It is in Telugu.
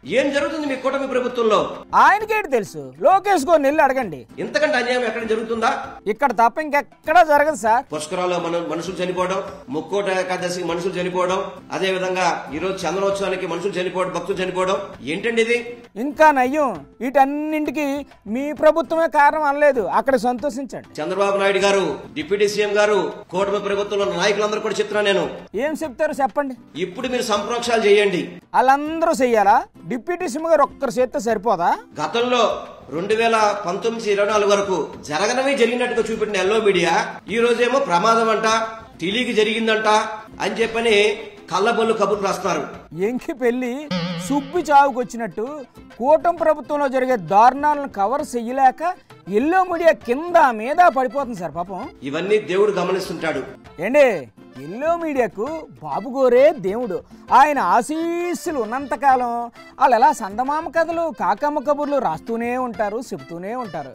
ఏం జరుగుతుంది మీ కూటమి ప్రభుత్వంలో? ఆయనకేంటి తెలుసు, లోకేష్ గో నెల్లి అడగండి. ఇంతకంటే అన్యాయం ఎక్కడ జరుగుతుందా? ఇక్కడ తప్ప ఇంకెక్కడా జరగదు సార్. పుష్కరాల్లో మనుషులు చనిపోవడం, ముక్కోట ఏకాదశికి మనుషులు చనిపోవడం, అదే విధంగా ఈ రోజు చంద్రోత్సవానికి మనుషులు చనిపోవడం, భక్తులు చనిపోవడం, ఏంటండి ఇది? ఇంకా నయ్యం, వీటన్నింటికి మీ ప్రభుత్వమే కారణం అనలేదు, అక్కడ సంతోషించండి. చంద్రబాబు నాయుడు గారు, డిప్యూటీ సీఎం గారు, కూటమి ప్రభుత్వంలో నాయకులందరూ కూడా చెప్తున్నా నేను. ఏం చెప్తారో చెప్పండి. ఇప్పుడు మీరు సంప్రోక్షాలు చేయండి. వాళ్ళందరూ చెయ్యాలా? డిప్యూటీ సీఎం గారు ఒక్కరు చేస్తే సరిపోదా? గతంలో 2019-24 వరకు జరగనమే జరిగినట్టుగా చూపెట్టిన ఎల్లో మీడియా ఈ రోజేమో ప్రమాదం అంట, తెలియక జరిగిందంట అని చెప్పని కళ్ళబొల్లు కబుర్లు రాస్తున్నారు. ఎంకి పెళ్లి సుబ్బి చావుకొచ్చినట్టు కూటమి ప్రభుత్వంలో జరిగే దారుణాలను కవర్ చెయ్యలేక ఎల్లో మీడియా కింద మీద పడిపోతుంది సార్ పాపం. ఇవన్నీ దేవుడు గమనిస్తుంటాడు. ఏండి, ఎల్లో మీడియాకు బాబు గోరే దేవుడు. ఆయన ఆశీస్సులు ఉన్నంతకాలం వాళ్ళు ఎలా సందమామ కథలు, కాకమ్మ కబుర్లు రాస్తూనే ఉంటారు, చెబుతూనే ఉంటారు.